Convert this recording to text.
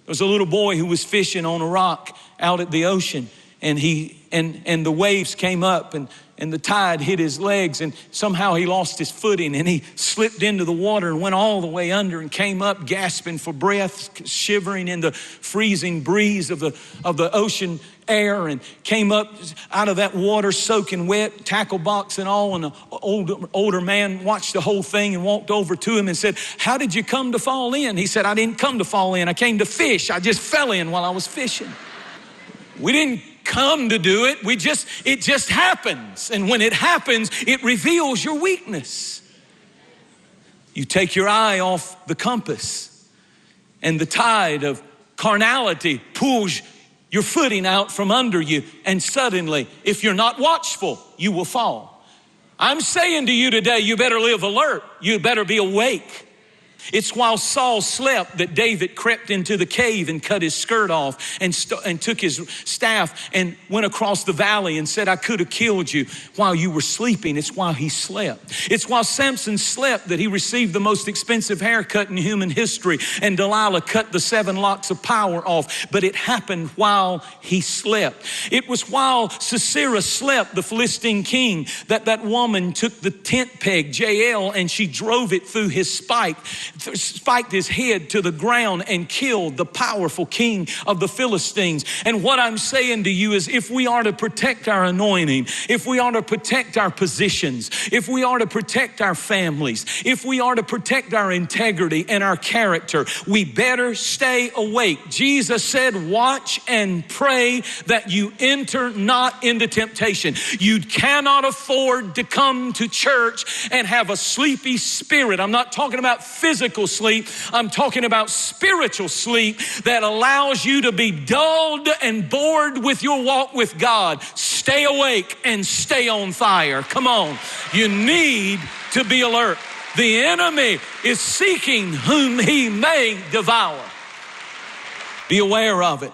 was a little boy who was fishing on a rock out at the ocean, and the waves came up and the tide hit his legs, and somehow he lost his footing, and he slipped into the water and went all the way under and came up gasping for breath, shivering in the freezing breeze of the ocean air, and came up out of that water soaking wet, tackle box and all. And the older man watched the whole thing and walked over to him and said, "How did you come to fall in?" He said, "I didn't come to fall in. I came to fish. I just fell in while I was fishing." We didn't come to do it. It just happens. And when it happens, it reveals your weakness. You take your eye off the compass, and the tide of carnality pulls your footing out from under you, and suddenly, if you're not watchful, you will fall. I'm saying to you today, you better live alert. You better be awake. It's while Saul slept that David crept into the cave and cut his skirt off and took his staff and went across the valley and said, "I could have killed you while you were sleeping." It's while he slept. It's while Samson slept that he received the most expensive haircut in human history, and Delilah cut the 7 locks of power off. But it happened while he slept. It was while Sisera slept, the Philistine king, that woman took the tent peg, Jael, and she drove it through his spiked his head to the ground and killed the powerful king of the Philistines. And what I'm saying to you is, if we are to protect our anointing, if we are to protect our positions, if we are to protect our families, if we are to protect our integrity and our character, we better stay awake. Jesus said, "Watch and pray that you enter not into temptation." You cannot afford to come to church and have a sleepy spirit. I'm not talking about physical sleep. I'm talking about spiritual sleep that allows you to be dulled and bored with your walk with God. Stay awake and stay on fire. Come on. You need to be alert. The enemy is seeking whom he may devour. Be aware of it.